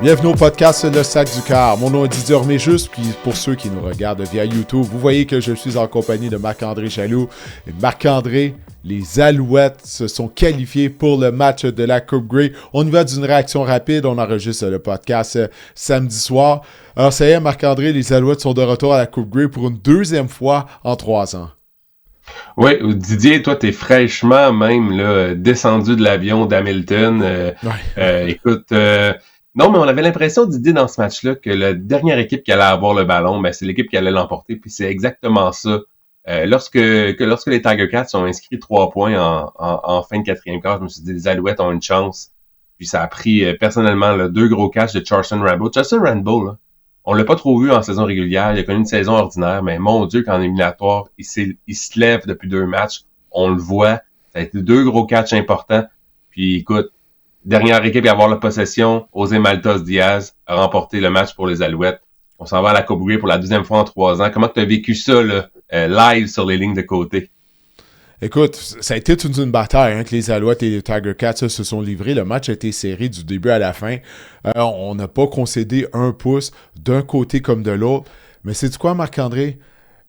Bienvenue au podcast Le Sac du Cœur. Mon nom est Didier Orméjus, puis pour ceux qui nous regardent via YouTube, vous voyez que je suis en compagnie de Marc-André Chaloux. Et Marc-André, les Alouettes se sont qualifiés pour le match de la Coupe Grey. On y va d'une réaction rapide, on enregistre le podcast samedi soir. Alors ça y est, Marc-André, les Alouettes sont de retour à la Coupe Grey pour une deuxième fois en 3 ans. Oui, Didier, toi, t'es fraîchement même là, descendu de l'avion d'Hamilton. Écoute, non, mais on avait l'impression, Didier, dans ce match-là, que la dernière équipe qui allait avoir le ballon, c'est l'équipe qui allait l'emporter, puis c'est exactement ça. Lorsque les Tiger Cats ont inscrit 3 points en fin de quatrième quart, je me suis dit, les Alouettes ont une chance. Puis ça a pris, personnellement, 2 gros catchs de Charleston Rambo. Charleston Rambo, là, on l'a pas trop vu en saison régulière. Il a connu une saison ordinaire, mais mon Dieu, qu'en éliminatoire, il se lève depuis 2 matchs. On le voit. Ça a été 2 gros catchs importants. Puis écoute, dernière équipe à avoir la possession, José Maltos Diaz a remporté le match pour les Alouettes. On s'en va à la Coupe Grey pour la deuxième fois en 3 ans. Comment tu as vécu ça là, live sur les lignes de côté? Écoute, ça a été toute une bataille que les Alouettes et les Tiger Cats se sont livrés. Le match a été serré du début à la fin. On n'a pas concédé un pouce d'un côté comme de l'autre. Mais c'est quoi, Marc-André?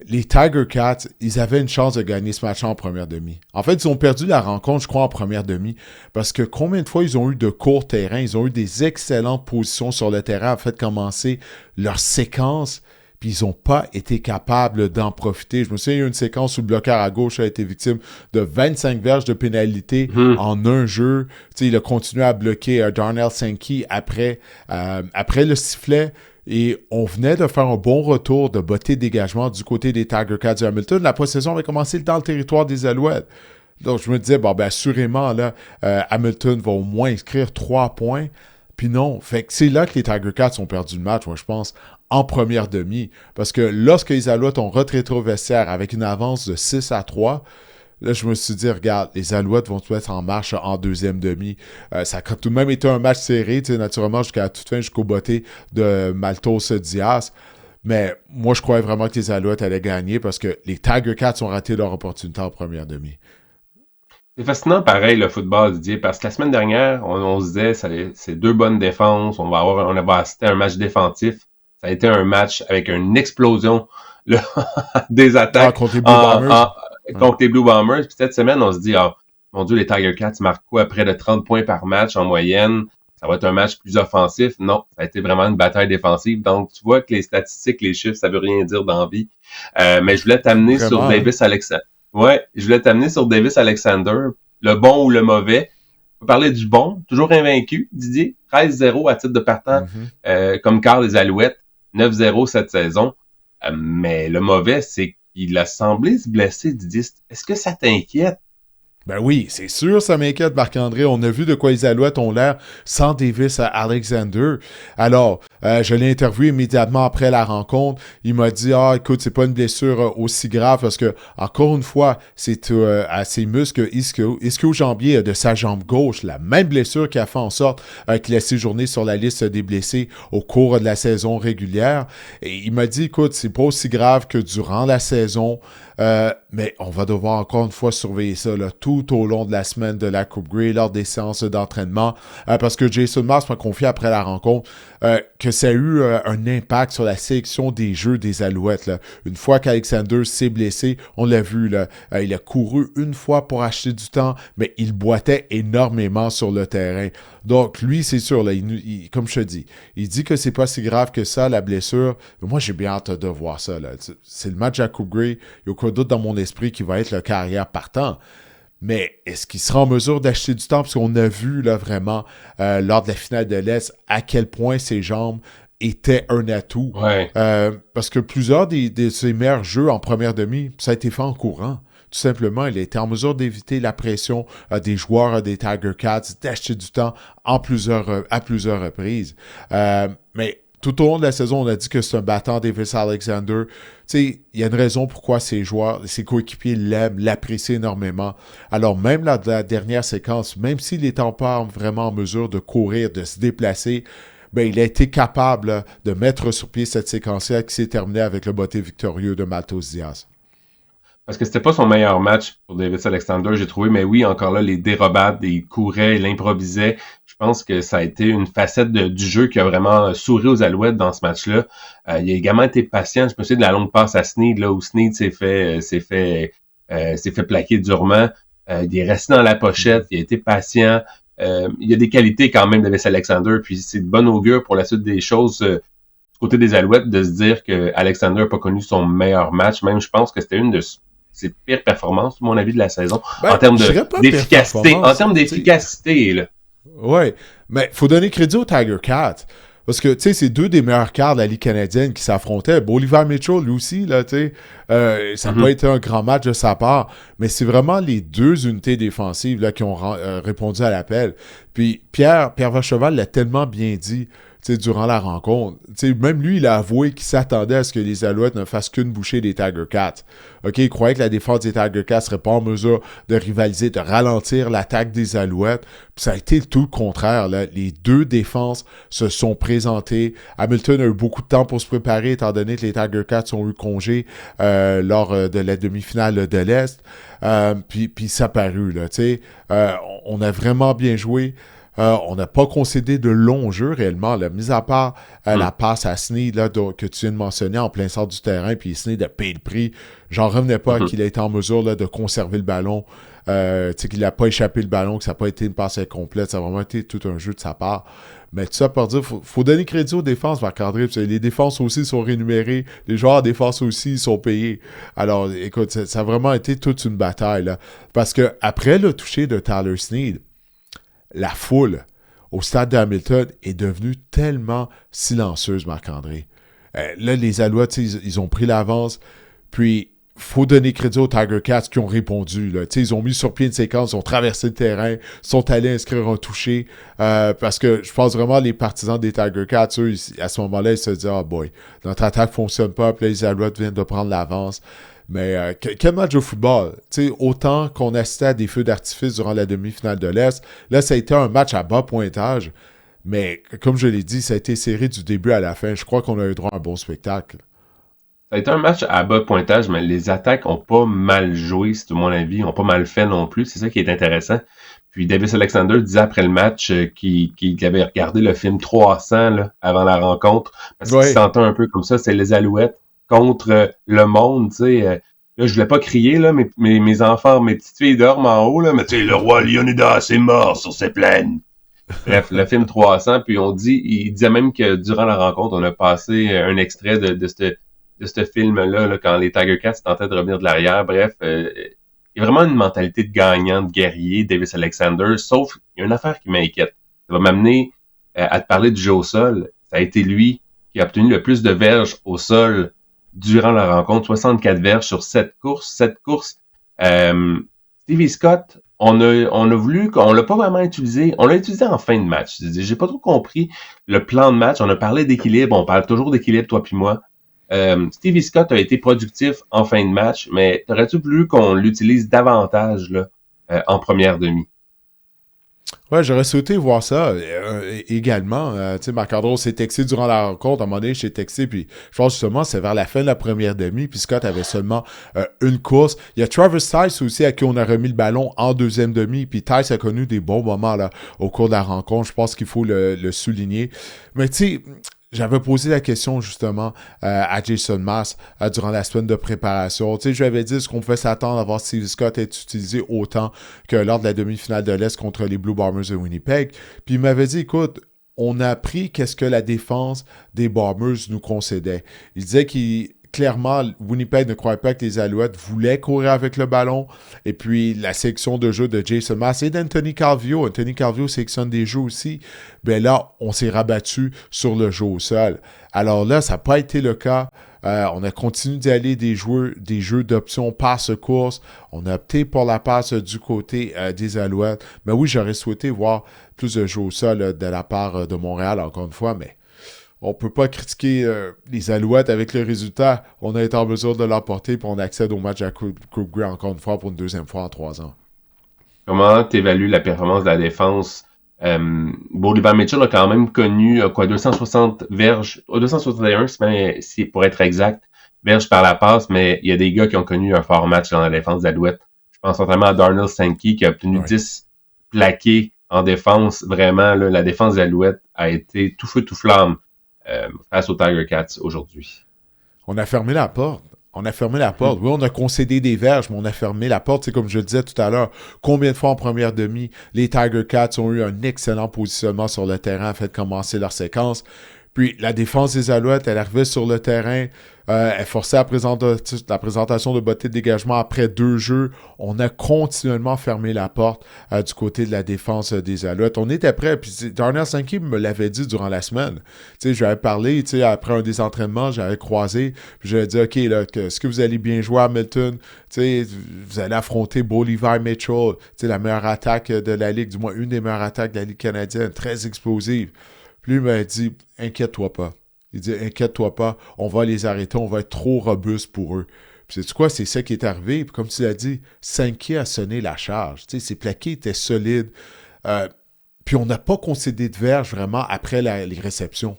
Les Tiger Cats, ils avaient une chance de gagner ce match en première demi. En fait, ils ont perdu la rencontre, je crois, en première demi. Parce que combien de fois ils ont eu de courts terrains, ils ont eu des excellentes positions sur le terrain, en fait, commencer leur séquence. Puis ils n'ont pas été capables d'en profiter. Je me souviens, il y a eu une séquence où le bloqueur à gauche a été victime de 25 verges de pénalité en un jeu. Tu sais, il a continué à bloquer Darnell Sankey après le sifflet. Et on venait de faire un bon retour de beauté de dégagement du côté des Tiger Cats de Hamilton. La possession avait commencé dans le territoire des Alouettes. Donc je me disais, assurément, là, Hamilton va au moins inscrire 3 points. Puis non, fait que c'est là que les Tiger Cats ont perdu le match, moi je pense, en première demi. Parce que lorsque les Alouettes ont retraité au vestiaire avec une avance de 6-3, là, je me suis dit, regarde, les Alouettes vont se mettre en marche en deuxième demi. Ça a tout de même été un match serré, naturellement, jusqu'à la toute fin, jusqu'au botté de Maltos Diaz. Mais moi, je croyais vraiment que les Alouettes allaient gagner parce que les Tiger Cats ont raté leur opportunité en première demi. C'est fascinant, pareil, le football, Didier, parce que la semaine dernière, on se disait, c'est 2 bonnes défenses, on va assister à un match défensif. Ça a été un match avec une explosion là, des attaques contre les Blue Bombers. Contre les Blue Bombers. Puis cette semaine, on se dit, mon Dieu, les Tiger Cats marquent quoi? Près de 30 points par match en moyenne. Ça va être un match plus offensif. Non, ça a été vraiment une bataille défensive. Donc, tu vois que les statistiques, les chiffres, ça veut rien dire dans la vie. Mais je voulais t'amener vraiment, sur Davis Alexander. Ouais, je voulais t'amener sur Davis Alexander, le bon ou le mauvais. On va parler du bon, toujours invaincu, Didier. 13-0 à titre de partant, comme quart des Alouettes. 9-0 cette saison. Mais le mauvais, c'est qu'il a semblé se blesser, Didier. Est-ce que ça t'inquiète? Ben oui, c'est sûr, ça m'inquiète, Marc-André. On a vu de quoi les Alouettes ont l'air sans Davis Alexander. Alors, je l'ai interviewé immédiatement après la rencontre. Il m'a dit, écoute, c'est pas une blessure aussi grave parce que, encore une fois, c'est à ses muscles ischio-jambiers de sa jambe gauche, la même blessure qui a fait en sorte qu'il a séjourné sur la liste des blessés au cours de la saison régulière. Et il m'a dit, écoute, c'est pas aussi grave que durant la saison, mais on va devoir encore une fois surveiller ça là, tout au long de la semaine de la Coupe Grey, lors des séances d'entraînement, parce que Jason Mars m'a confié après la rencontre que ça a eu un impact sur la sélection des jeux des Alouettes. Là. Une fois qu'Alexander s'est blessé, on l'a vu, là, il a couru une fois pour acheter du temps, mais il boitait énormément sur le terrain. Donc, lui, c'est sûr, là, comme je te dis, il dit que c'est pas si grave que ça, la blessure. Mais moi, j'ai bien hâte de voir ça. Là. C'est le match à Coupe Grey. Il n'y a aucun doute dans mon esprit qu'il va être le carrière partant. Mais est-ce qu'il sera en mesure d'acheter du temps? Parce qu'on a vu là, vraiment, lors de la finale de l'Est, à quel point ses jambes étaient un atout. Ouais. Parce que plusieurs de ses meilleurs jeux en première demi, ça a été fait en courant. Tout simplement, il a été en mesure d'éviter la pression des joueurs des Tiger Cats, d'acheter du temps à plusieurs reprises. Mais tout au long de la saison, on a dit que c'est un battant Davis Alexander. Tu sais, il y a une raison pourquoi ses joueurs, ses coéquipiers l'aiment, l'apprécient énormément. Alors, même la dernière séquence, même s'il n'était pas vraiment en mesure de courir, de se déplacer, ben, il a été capable de mettre sur pied cette séquence-là qui s'est terminée avec le botté victorieux de Maltos Diaz. Parce que c'était pas son meilleur match pour Davis Alexander, j'ai trouvé, mais oui, encore là, les dérobades, il courait, il improvisait. Je pense que ça a été une facette du jeu qui a vraiment souri aux Alouettes dans ce match-là. Il a également été patient. Je me souviens de la longue passe à Snead, là, où Snead s'est fait plaquer durement. Il est resté dans la pochette, il a été patient. Il y a des qualités quand même de Davis Alexander, puis c'est de bon augure pour la suite des choses du côté des Alouettes de se dire que Alexander n'a pas connu son meilleur match. Même, je pense que c'était une de ses pires performances, à mon avis, de la saison. En termes d'efficacité. En termes d'efficacité, là. Ouais, mais faut donner crédit au Tiger Cat. Parce que, tu sais, c'est deux des meilleurs quarts de la Ligue canadienne qui s'affrontaient. Bolivar Mitchell, lui aussi, là, tu sais, ça n'a pas été un grand match de sa part, mais c'est vraiment les deux unités défensives là, qui ont répondu à l'appel. Puis Pierre Vacheval l'a tellement bien dit, tu sais, durant la rencontre. Tu sais, même lui, il a avoué qu'il s'attendait à ce que les Alouettes ne fassent qu'une bouchée des Tiger Cats. OK, il croyait que la défense des Tiger Cats serait pas en mesure de rivaliser, de ralentir l'attaque des Alouettes. Puis ça a été tout le contraire, là. Les deux défenses se sont présentées. Hamilton a eu beaucoup de temps pour se préparer, étant donné que les Tiger Cats ont eu congé lors de la demi-finale de l'Est. Puis ça a paru, là, tu sais. On a vraiment bien joué. On n'a pas concédé de longs jeux réellement, là, mis à part la passe à Snead là, que tu viens de mentionner en plein centre du terrain, puis Snead a payé le prix. J'en revenais pas qu'il ait été en mesure là, de conserver le ballon, qu'il n'a pas échappé le ballon, que ça n'a pas été une passe incomplète, ça a vraiment été tout un jeu de sa part. Mais tout ça pour dire, faut donner crédit aux défenses, Marc-André. Les défenses aussi sont rémunérées, les joueurs de défense aussi sont payés. Alors, écoute, ça a vraiment été toute une bataille, là. Parce que après le toucher de Tyler Snead, la foule au stade de Hamilton est devenue tellement silencieuse, Marc-André. Là, les Alouettes, ils ont pris l'avance, puis faut donner crédit aux Tiger Cats qui ont répondu. Là. Ils ont mis sur pied une séquence, ils ont traversé le terrain, sont allés inscrire un touché, parce que je pense vraiment les partisans des Tiger Cats, eux, à ce moment-là, ils se disent « Ah boy, notre attaque ne fonctionne pas, puis là, les Alouettes viennent de prendre l'avance. » Mais quel match de football! T'sais, autant qu'on assistait à des feux d'artifice durant la demi-finale de l'Est, là, ça a été un match à bas pointage. Mais comme je l'ai dit, ça a été serré du début à la fin. Je crois qu'on a eu droit à un bon spectacle. Ça a été un match à bas pointage, mais les attaques ont pas mal joué, c'est mon avis, ont pas mal fait non plus. C'est ça qui est intéressant. Puis Davis Alexander disait après le match qu'il avait regardé le film 300 là, avant la rencontre, parce qu'il se sentait un peu comme ça, c'est les Alouettes contre le monde, tu sais. Là, je voulais pas crier, là, mes enfants, mes petites filles dorment en haut, là, mais tu sais, le roi Leonidas est mort sur ses plaines. Bref, le film 300, puis il disait même que durant la rencontre, on a passé un extrait de ce film-là, là, quand les Tiger Cats tentaient de revenir de l'arrière. Bref, il y a vraiment une mentalité de gagnant, de guerrier, Davis Alexander, sauf il y a une affaire qui m'inquiète. Ça va m'amener à te parler du jeu au sol. Ça a été lui qui a obtenu le plus de verges au sol durant la rencontre, 64 verges sur 7 courses. Stevie Scott, on a voulu, on l'a pas vraiment utilisé, on l'a utilisé en fin de match. J'ai pas trop compris le plan de match. On a parlé d'équilibre, on parle toujours d'équilibre, toi puis moi. Stevie Scott a été productif en fin de match, mais t'aurais-tu voulu qu'on l'utilise davantage là, en première demi? Ouais, j'aurais souhaité voir ça également. Tu sais, Marc-André s'est texté durant la rencontre. À un moment donné, je t'ai texté, puis je pense justement, c'est vers la fin de la première demi, puis Scott avait seulement une course. Il y a Travis Tice aussi, à qui on a remis le ballon en deuxième demi, puis Tice a connu des bons moments là au cours de la rencontre. Je pense qu'il faut le souligner. Mais tu sais, j'avais posé la question justement à Jason Maas durant la semaine de préparation. Tu sais, je lui avais dit est-ce qu'on pouvait s'attendre à voir Steve Scott être utilisé autant que lors de la demi-finale de l'Est contre les Blue Bombers de Winnipeg. Puis il m'avait dit écoute, on a appris qu'est-ce que la défense des Bombers nous concédait. Il disait clairement, Winnipeg ne croyait pas que les Alouettes voulaient courir avec le ballon. Et puis, la section de jeu de Jason Maas et d'Anthony Calvillo. Anthony Calvillo sélectionne des jeux aussi. Ben là, on s'est rabattu sur le jeu au sol. Alors là, ça n'a pas été le cas. On a continué d'y aller des jeux d'options passe-course. On a opté pour la passe du côté des Alouettes. Mais oui, j'aurais souhaité voir plus de jeux au sol de la part de Montréal, encore une fois, mais on peut pas critiquer les Alouettes avec le résultat. On a été en mesure de l'emporter, puis on accède au match à Coupe Grey encore une fois pour une deuxième fois en 3 ans. Comment tu évalues la performance de la défense? Bolivar Mitchell a quand même connu 260 verges, 261 si pour être exact, verges par la passe, mais il y a des gars qui ont connu un fort match dans la défense des Alouettes. Je pense notamment à Darnell Sankey qui a obtenu 10 plaqués en défense, vraiment, là, la défense des Alouettes a été tout feu, tout flamme face aux Tiger Cats aujourd'hui. On a fermé la porte. On a fermé la porte. Oui, on a concédé des verges, mais on a fermé la porte. C'est comme je le disais tout à l'heure, combien de fois en première demi, les Tiger Cats ont eu un excellent positionnement sur le terrain afin de commencer leur séquence. Puis la défense des Alouettes, elle arrivait sur le terrain, elle forçait la présentation de bottes de dégagement après 2 jeux. On a continuellement fermé la porte du côté de la défense des Alouettes. On était prêts, puis Darnell Sankey me l'avait dit durant la semaine. J'avais parlé, après un des entraînements, j'avais croisé, puis j'avais dit, OK, là, est-ce que vous allez bien jouer à Hamilton? Vous allez affronter Bolivar Mitchell, la meilleure attaque de la Ligue, du moins une des meilleures attaques de la Ligue canadienne, très explosive. Puis lui m'a dit, inquiète-toi pas. Il dit, inquiète-toi pas, on va les arrêter, on va être trop robuste pour eux. Puis sais-tu quoi, c'est ça qui est arrivé. Puis comme tu l'as dit, Sankey a sonné la charge. Ses plaqués étaient solides. Puis on n'a pas concédé de verge vraiment après les réceptions.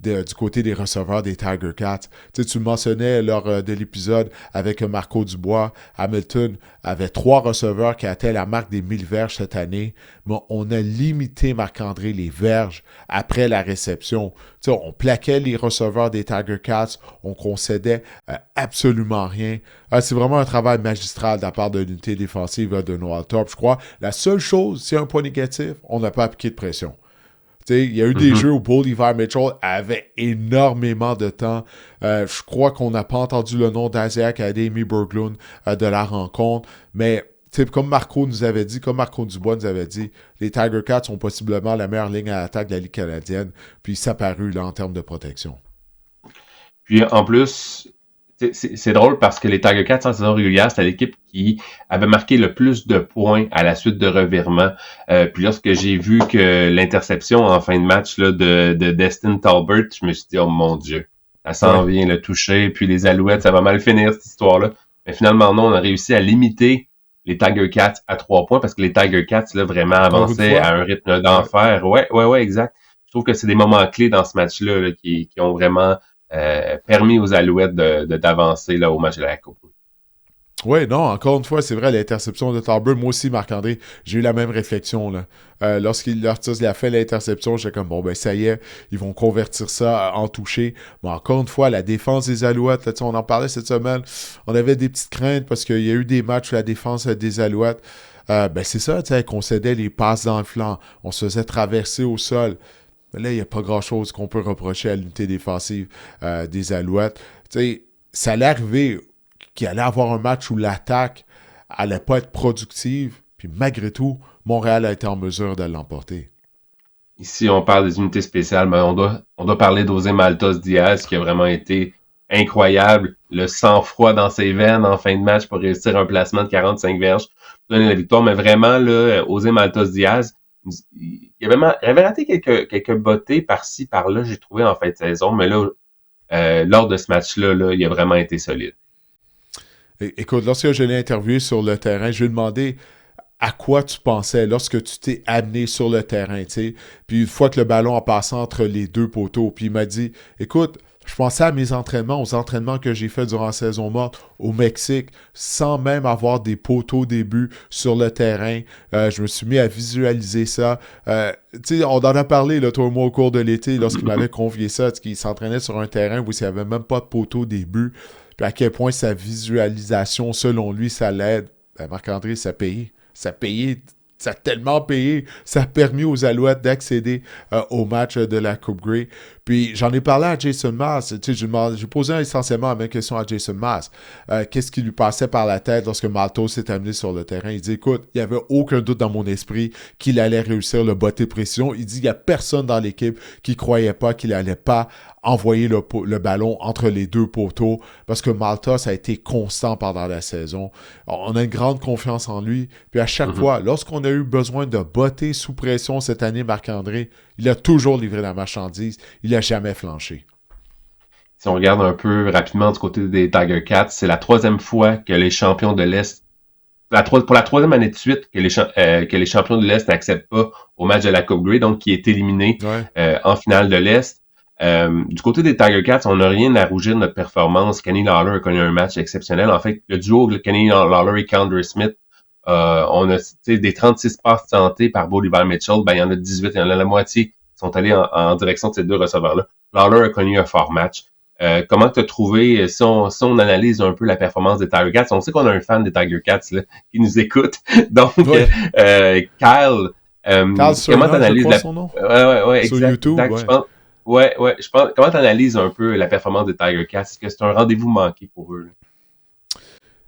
Du côté des receveurs des Tiger Cats. Tu le mentionnais lors de l'épisode avec Marco Dubois. Hamilton avait 3 receveurs qui atteignent la marque des 1000 verges cette année, mais on a limité, Marc-André, les verges après la réception. On plaquait les receveurs des Tiger Cats, on concédait absolument rien. C'est vraiment un travail magistral de la part de l'unité défensive de Noah Thorpe, je crois. La seule chose, c'est un point négatif, on n'a pas appliqué de pression. Il y a eu des jeux où Bolivar Mitchell avait énormément de temps. Je crois qu'on n'a pas entendu le nom d'Asiak Ademi Berglund de la rencontre. Mais comme Marco nous avait dit, comme Marco Dubois nous avait dit, les Tiger Cats sont possiblement la meilleure ligne à l'attaque de la Ligue canadienne. Puis ça a paru là, en termes de protection. Puis en plus, c'est drôle parce que les Tiger Cats en saison régulière, c'était l'équipe qui avait marqué le plus de points à la suite de revirements. Puis lorsque j'ai vu que l'interception en fin de match là, de Destin Talbot, je me suis dit, oh mon Dieu, ça s'en vient le toucher. Puis les Alouettes, ça va mal finir cette histoire-là. Mais finalement, non, on a réussi à limiter les Tiger Cats à 3 points parce que les Tiger Cats là, vraiment avançaient à un rythme d'enfer. Ouais, exact. Je trouve que c'est des moments clés dans ce match-là là, qui ont vraiment permis aux Alouettes d'avancer là, au match de la Coupe. Oui, non, encore une fois, c'est vrai, l'interception de Talbot, moi aussi, Marc-André, j'ai eu la même réflexion. Là. Lorsqu'il a fait l'interception, j'étais comme, bon, ben ça y est, ils vont convertir ça en toucher. Mais encore une fois, la défense des Alouettes, là, on en parlait cette semaine, on avait des petites craintes parce qu'il y a eu des matchs où la défense des Alouettes, c'est ça, elle concédait les passes dans le flanc, on se faisait traverser au sol. Mais là, il n'y a pas grand-chose qu'on peut reprocher à l'unité défensive des Alouettes. Ça allait arriver qu'il allait avoir un match où l'attaque allait pas être productive, puis malgré tout, Montréal a été en mesure de l'emporter. Ici, on parle des unités spéciales, mais on doit parler d'Osé Maltos Diaz, qui a vraiment été incroyable. Le sang-froid dans ses veines en fin de match pour réussir un placement de 45 verges pour donner la victoire. Mais vraiment, là, Osé Maltos Diaz, il avait raté quelques bottées par-ci, par-là, j'ai trouvé en fin de saison, mais là, lors de ce match-là, là, il a vraiment été solide. Écoute, lorsque je l'ai interviewé sur le terrain, je lui ai demandé à quoi tu pensais lorsque tu t'es amené sur le terrain, tu sais. Puis une fois que le ballon a passé entre les 2 poteaux, puis il m'a dit, écoute, je pensais à mes entraînements, aux entraînements que j'ai faits durant la saison morte au Mexique, sans même avoir des poteaux au début sur le terrain. Je me suis mis à visualiser ça. Tu sais, on en a parlé, là, toi et moi, au cours de l'été, lorsqu'il m'avait confié ça, qu'il s'entraînait sur un terrain où il n'y avait même pas de poteau au début. Puis à quel point sa visualisation, selon lui, ça l'aide. Ben Marc-André, ça a payé. Ça a payé. Ça a tellement payé. Ça a permis aux Alouettes d'accéder au match de la Coupe Grey. Puis j'en ai parlé à Jason Maas. J'ai posé essentiellement la même question à Jason Maas. Qu'est-ce qui lui passait par la tête lorsque Maltos s'est amené sur le terrain? Il dit, écoute, il n'y avait aucun doute dans mon esprit qu'il allait réussir le botté précision. Il dit, il n'y a personne dans l'équipe qui ne croyait pas qu'il n'allait pas envoyer le ballon entre les 2 poteaux parce que Maltos a été constant pendant la saison. On a une grande confiance en lui. Puis à chaque fois, lorsqu'on a eu besoin de botter sous pression cette année, Marc-André, il a toujours livré la marchandise. Il n'a jamais flanché. Si on regarde un peu rapidement du côté des Tiger Cats, c'est la 3e fois que les champions de l'Est, pour la 3e année de suite, que les champions de l'Est n'acceptent pas au match de la Coupe Grey, donc qui est éliminé en finale de l'Est. Du côté des Tiger Cats, on n'a rien à rougir de notre performance. Kenny Lawler a connu un match exceptionnel. En fait, le duo Kenny Lawler et Kendra Smith On a des 36 passes tentées par Bolivar Mitchell, ben il y en a 18, il y en a la moitié qui sont allés en direction de ces deux receveurs-là. Lawler a connu un fort match. Comment t'as trouvé, si on analyse un peu la performance des Tiger Cats, on sait qu'on a un fan des Tiger Cats là, qui nous écoute. Donc, oui. Kyle, comment t'analyses son nom? Ouais, Sur exact. YouTube, exact. Je pense, comment t'analyses un peu la performance des Tiger Cats? Est-ce que c'est un rendez-vous manqué pour eux?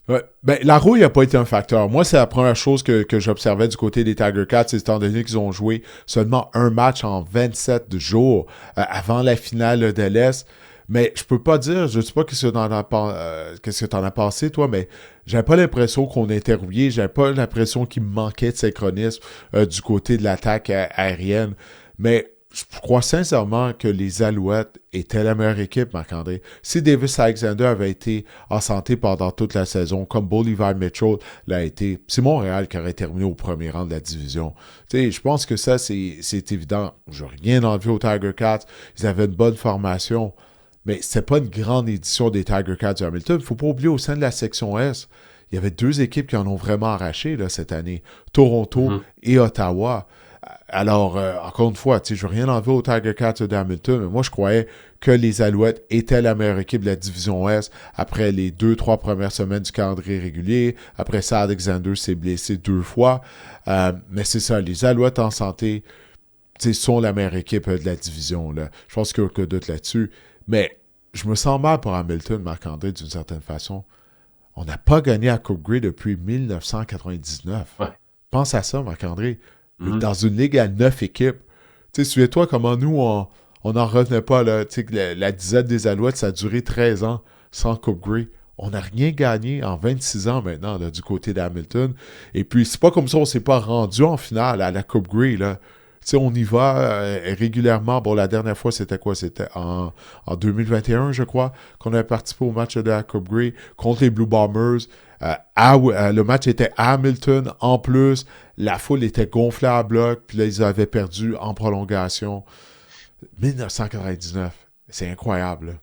Ouais. Ben, la rouille n'a pas été un facteur. Moi, c'est la première chose que j'observais du côté des Tiger Cats, étant donné qu'ils ont joué seulement un match en 27 jours avant la finale de l'Est. Mais je peux pas dire, je sais pas qu'est-ce que t'en as pensé, toi, mais j'avais pas l'impression qu'on était rouillé, j'avais pas l'impression qu'il me manquait de synchronisme du côté de l'attaque aérienne. Mais je crois sincèrement que les Alouettes étaient la meilleure équipe, Marc-André. Si Davis Alexander avait été en santé pendant toute la saison, comme Bolivar Mitchell l'a été, c'est Montréal qui aurait terminé au premier rang de la division. Tu sais, je pense que ça, c'est évident. Je n'ai rien enlevé aux Tiger Cats. Ils avaient une bonne formation. Mais c'était pas une grande édition des Tiger Cats de Hamilton. Il ne faut pas oublier, au sein de la section S, il y avait deux équipes qui en ont vraiment arraché là, cette année. Toronto et Ottawa. Alors, encore une fois, je ne veux rien enlever aux Tiger Cats de Hamilton, mais moi, je croyais que les Alouettes étaient la meilleure équipe de la division S après les 2-3 premières semaines du calendrier régulier. Après ça, Alexander s'est blessé 2 fois. Mais c'est ça, les Alouettes en santé sont la meilleure équipe de la division. Là. Je pense qu'il n'y a aucun doute là-dessus. Mais je me sens mal pour Hamilton, Marc-André, d'une certaine façon. On n'a pas gagné à Coupe Grey depuis 1999. Ouais. Pense à ça, Marc-André. Dans une ligue à 9 équipes. Tu sais, souviens-toi comment nous, on n'en revenait pas. Là, la dizaine des Alouettes, ça a duré 13 ans sans Coupe Grey. On n'a rien gagné en 26 ans maintenant là, du côté d'Hamilton. Et puis, c'est pas comme ça, on ne s'est pas rendu en finale à la Coupe Grey. Là. On y va régulièrement. Bon, la dernière fois, c'était quoi? C'était en 2021, je crois, qu'on avait participé au match de la Coupe Grey contre les Blue Bombers. Le match était à Hamilton. En plus, la foule était gonflée à bloc. Puis là, ils avaient perdu en prolongation. 1999. C'est incroyable. Là.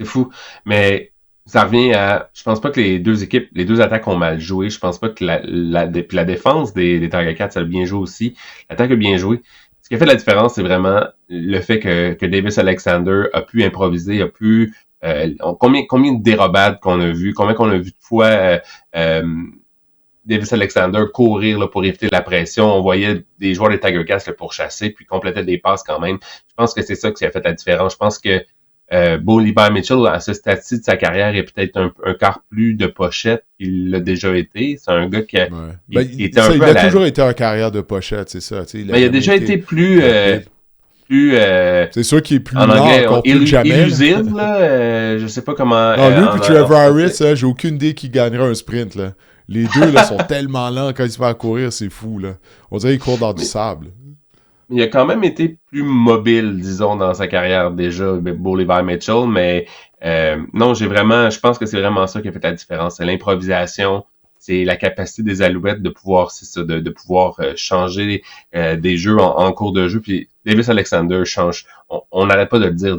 C'est fou. Mais ça revient à... Je pense pas que les deux équipes, les deux attaques ont mal joué. Je pense pas que la défense des Tiger Cats a bien joué aussi. L'attaque a bien joué. Ce qui a fait la différence, c'est vraiment le fait que Davis Alexander a pu improviser, a pu... combien de dérobades qu'on a vu, combien qu'on a vu de fois Davis Alexander courir là, pour éviter la pression. On voyait des joueurs des Tiger Cats là, pour chasser, puis compléter des passes quand même. Je pense que c'est ça qui a fait la différence. Je pense que Bolivar Mitchell, à ce stade-ci de sa carrière, est peut-être un quart plus de pochette qu'il l'a déjà été. C'est un gars qui a, était un peu il a toujours été en carrière de pochette, c'est ça. Il a déjà été plus... c'est sûr qu'il est plus en anglais, encore plus jamais. Illusive, là. Je sais pas comment... Non, lui et Trevor Harris, j'ai aucune idée qui gagnerait un sprint, là. Les deux, là, sont tellement lents quand ils se font courir, c'est fou, là. On dirait qu'ils courent dans du sable. Il a quand même été plus mobile, disons, dans sa carrière déjà, Bolivar Mitchell, mais non, je pense que c'est vraiment ça qui a fait la différence. C'est l'improvisation, c'est la capacité des Alouettes de pouvoir, de pouvoir changer des jeux en cours de jeu. Puis Davis Alexander change, on n'arrête pas de le dire,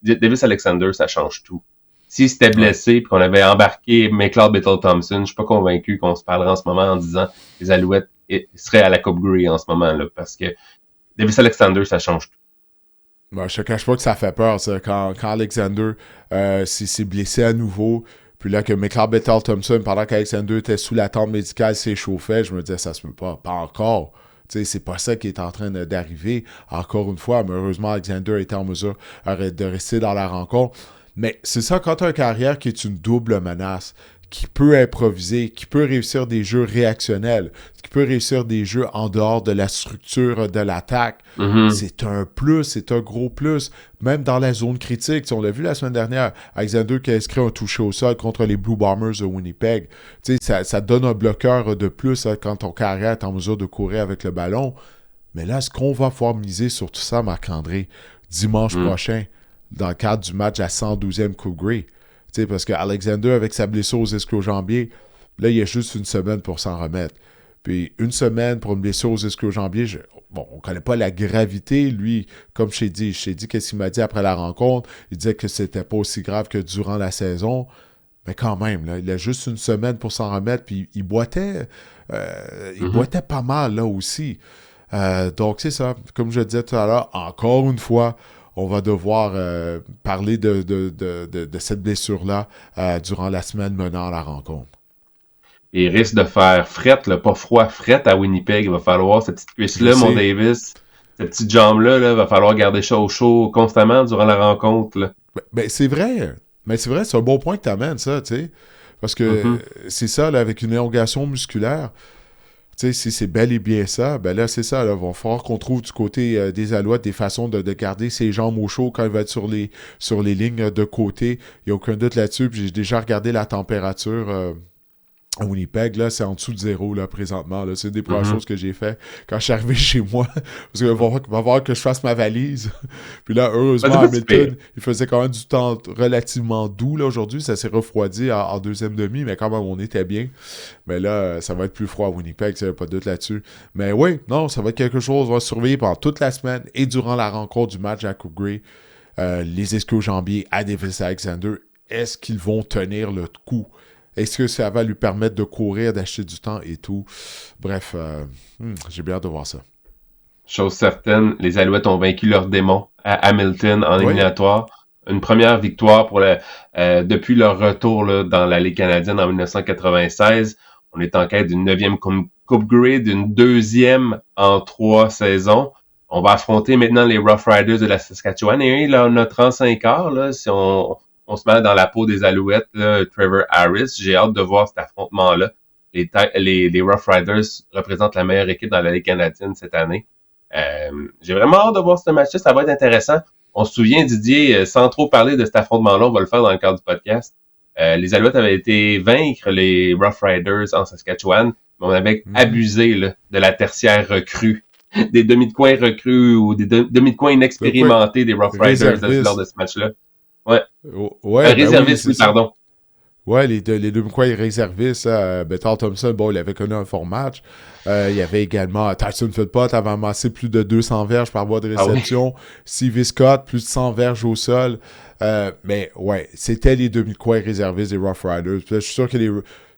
Davis Alexander, ça change tout. S'il s'était blessé et qu'on avait embarqué McLeod Bettle-Thompson, je suis pas convaincu qu'on se parlerait en ce moment en disant les Alouettes seraient à la Coupe Grey en ce moment-là, parce que Davis Alexander, ça change tout. Ben, je te cache pas que ça fait peur, ça. Quand Alexander s'est blessé à nouveau, puis là que McLeod Bettle-Thompson, pendant qu'Alexander était sous la tente médicale, s'échauffait, je me disais, ça se peut pas encore. Tu sais, c'est pas ça qui est en train d'arriver. Encore une fois, malheureusement, Alexander était en mesure de rester dans la rencontre. Mais c'est ça, quand tu as une carrière qui est une double menace, qui peut improviser, qui peut réussir des jeux réactionnels, qui peut réussir des jeux en dehors de la structure de l'attaque, c'est un plus, c'est un gros plus. Même dans la zone critique, on l'a vu la semaine dernière, Alexander qui a inscrit un touché au sol contre les Blue Bombers de Winnipeg. Ça donne un bloqueur de plus quand ton carrière est en mesure de courir avec le ballon. Mais là, est-ce qu'on va pouvoir miser sur tout ça, Marc-André, dimanche prochain, dans le cadre du match à 112e Coupe Grey? Parce qu'Alexander, avec sa blessure aux ischio-jambiers, là, il y a juste une semaine pour s'en remettre. Puis une semaine pour une blessure aux ischio-jambiers, on ne connaît pas la gravité. Lui, comme je t'ai dit qu'est-ce qu'il m'a dit après la rencontre. Il disait que c'était pas aussi grave que durant la saison. Mais quand même, là, il a juste une semaine pour s'en remettre, puis il boitait pas mal, là, aussi. Donc, c'est ça. Comme je disais tout à l'heure, encore une fois, on va devoir parler de cette blessure-là durant la semaine menant à la rencontre. Il risque de faire fret, là, pas froid, fret à Winnipeg. Il va falloir cette petite cuisse-là, mon Davis, cette petite jambe-là, il va falloir garder ça au chaud constamment durant la rencontre. Là. Ben, c'est vrai. Mais c'est vrai, c'est un bon point que tu amènes, ça, tu sais. Parce que c'est ça, là, avec une élongation musculaire, tu sais, si c'est bel et bien ça, ben là, c'est ça, là, il va falloir qu'on trouve du côté des Alouettes des façons de garder ses jambes au chaud quand il va être sur les lignes de côté. Il n'y a aucun doute là-dessus. Puis j'ai déjà regardé la température à Winnipeg, là, c'est en dessous de 0, là, présentement. Là. C'est une des premières choses que j'ai fait quand je suis arrivé chez moi. Parce qu'il va falloir que je fasse ma valise. Puis là, heureusement, Hamilton, il faisait quand même du temps relativement doux, là, aujourd'hui. Ça s'est refroidi en deuxième demi, mais quand même, on était bien. Mais là, ça va être plus froid à Winnipeg, ça n'y a pas de doute là-dessus. Mais oui, non, ça va être quelque chose. On va surveiller pendant toute la semaine et durant la rencontre du match à Coupe Grey. Les ischio-jambiers à Davis-Alexander, est-ce qu'ils vont tenir le coup? Est-ce que ça va lui permettre de courir, d'acheter du temps et tout? Bref, j'ai bien hâte de voir ça. Chose certaine, les Alouettes ont vaincu leur démon à Hamilton en éliminatoire. Une première victoire depuis leur retour là, dans la Ligue canadienne en 1996. On est en quête d'une 9e Coupe Grey, d'une 2e en 3 saisons. On va affronter maintenant les Rough Riders de la Saskatchewan. Et là, on a 35 heures, là, si on se met dans la peau des Alouettes, là, Trevor Harris. J'ai hâte de voir cet affrontement-là. Les Rough Riders représentent la meilleure équipe dans la Ligue canadienne cette année. J'ai vraiment hâte de voir ce match-là. Ça va être intéressant. On se souvient, Didier, sans trop parler de cet affrontement-là, on va le faire dans le cadre du podcast. Les Alouettes avaient été vaincre les Rough Riders en Saskatchewan, mais on avait abusé là, de la tertiaire recrue, des demi de coin recrues ou des demi de coin inexpérimentés des Rough Riders lors de ce match-là. Ouais. Réserviste, oui, pardon. Ouais, les deux coins réservistes, Tal Thompson, bon, il avait connu un fort match. Il y avait également Tyson Philpott avait amassé plus de 200 verges par voie de réception. Stevie Scott, plus de 100 verges au sol. Mais ouais, c'était les demi-coins réservistes des Rough Riders. Puis là, je suis sûr que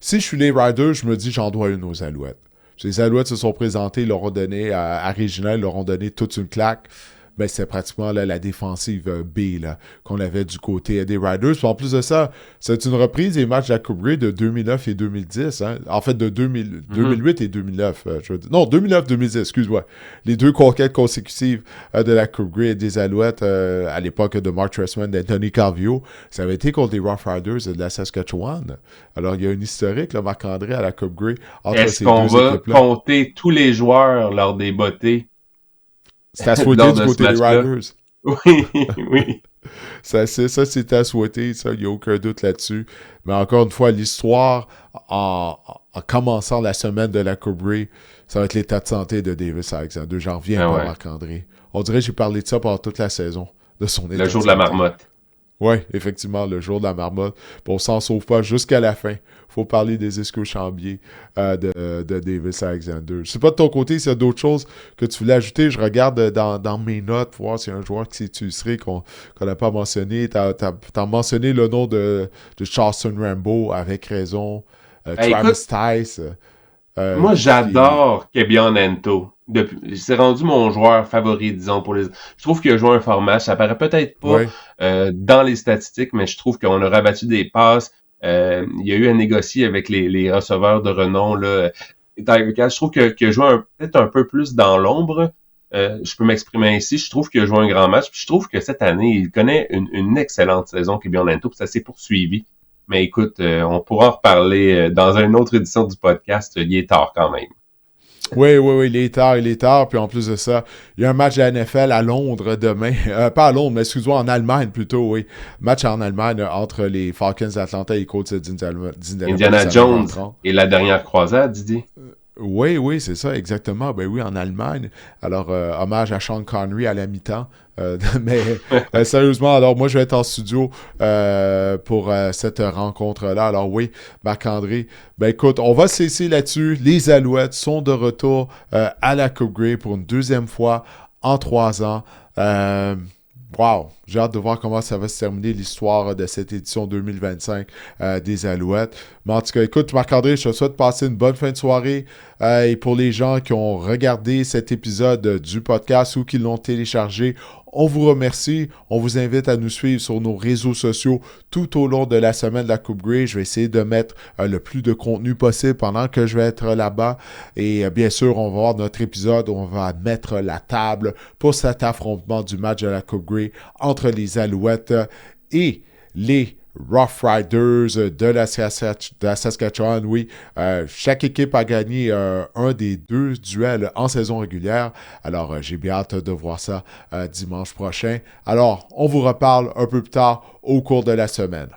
si je suis les Riders, je me dis j'en dois une aux Alouettes. Puis les Alouettes se sont présentés, ils leur ont donné à Regina, ils leur ont donné toute une claque. Ben, c'est pratiquement là, la défensive B là, qu'on avait du côté des Riders. Puis en plus de ça, c'est une reprise des matchs de la Coupe Grey de 2009 et 2010. Hein? En fait, de 2008 et 2009. Non, 2009-2010, excuse-moi. Les deux conquêtes consécutives de la Coupe Grey et des Alouettes à l'époque de Mark Trestman et d'Anthony Calvillo, ça avait été contre les Rough Riders de la Saskatchewan. Alors, il y a un historique, là, Marc-André, à la Coupe Grey entre ces deux équipes-là. Est-ce qu'on va compter tous les joueurs lors des bottées? C'est à souhaiter du côté des Riders. Oui. Ça c'est à souhaiter, ça, il n'y a aucun doute là-dessus. Mais encore une fois, l'histoire, en commençant la semaine de la Coupe Grey, ça va être l'état de santé de Davis-Alexander. J'en reviens pas, Marc-André. On dirait que j'ai parlé de ça pendant toute la saison, de son état Le jour de la marmotte. Oui, effectivement, le jour de la marmotte. Bon, on s'en sauve pas jusqu'à la fin. Faut parler des ischio-jambiers de Davis-Alexander. Je sais pas de ton côté s'il y a d'autres choses que tu voulais ajouter. Je regarde dans mes notes pour voir s'il y a un joueur qui s'est illustré qu'on n'a pas mentionné. T'as mentionné le nom de Charleston Rambo avec raison. Travis Tice. Moi, j'adore Kebion Ento. C'est rendu mon joueur favori, disons, pour les. Je trouve qu'il a joué un fort match. Ça paraît peut-être pas dans les statistiques, mais je trouve qu'on a rabattu des passes. Il y a eu à négocier avec les receveurs de renom, là. Tiger Cat, je trouve qu'il a joué peut-être un peu plus dans l'ombre. Je peux m'exprimer ainsi. Je trouve qu'il a joué un grand match. Puis je trouve que cette année, il connaît une excellente saison, Kebion Ento, puis ça s'est poursuivi. Mais écoute, on pourra en reparler dans une autre édition du podcast. Il est tard quand même. Oui, il est tard. Puis en plus de ça, il y a un match de la NFL à Londres demain. Pas à Londres, mais excuse-moi, en Allemagne plutôt, oui. Match en Allemagne entre les Falcons d'Atlanta et les Colts d'Indiana Jones et la dernière croisade, Didier. Oui, c'est ça, exactement. Ben oui, en Allemagne. Alors, hommage à Sean Connery à la mi-temps. Mais sérieusement, alors moi, je vais être en studio pour cette rencontre-là. Alors oui, Marc-André, ben écoute, on va se laisser là-dessus. Les Alouettes sont de retour à la Coupe Grey pour une deuxième fois en 3 ans. wow, j'ai hâte de voir comment ça va se terminer l'histoire de cette édition 2025 des Alouettes. Mais en tout cas, écoute, Marc-André, je te souhaite de passer une bonne fin de soirée. Et pour les gens qui ont regardé cet épisode du podcast ou qui l'ont téléchargé, on vous remercie. On vous invite à nous suivre sur nos réseaux sociaux tout au long de la semaine de la Coupe Grey. Je vais essayer de mettre le plus de contenu possible pendant que je vais être là-bas. Et bien sûr, on va voir notre épisode. On va mettre la table pour cet affrontement du match de la Coupe Grey entre les Alouettes et les Rough Riders de la Saskatchewan. Oui, chaque équipe a gagné un des 2 duels en saison régulière. Alors, j'ai bien hâte de voir ça dimanche prochain. Alors, on vous reparle un peu plus tard au cours de la semaine.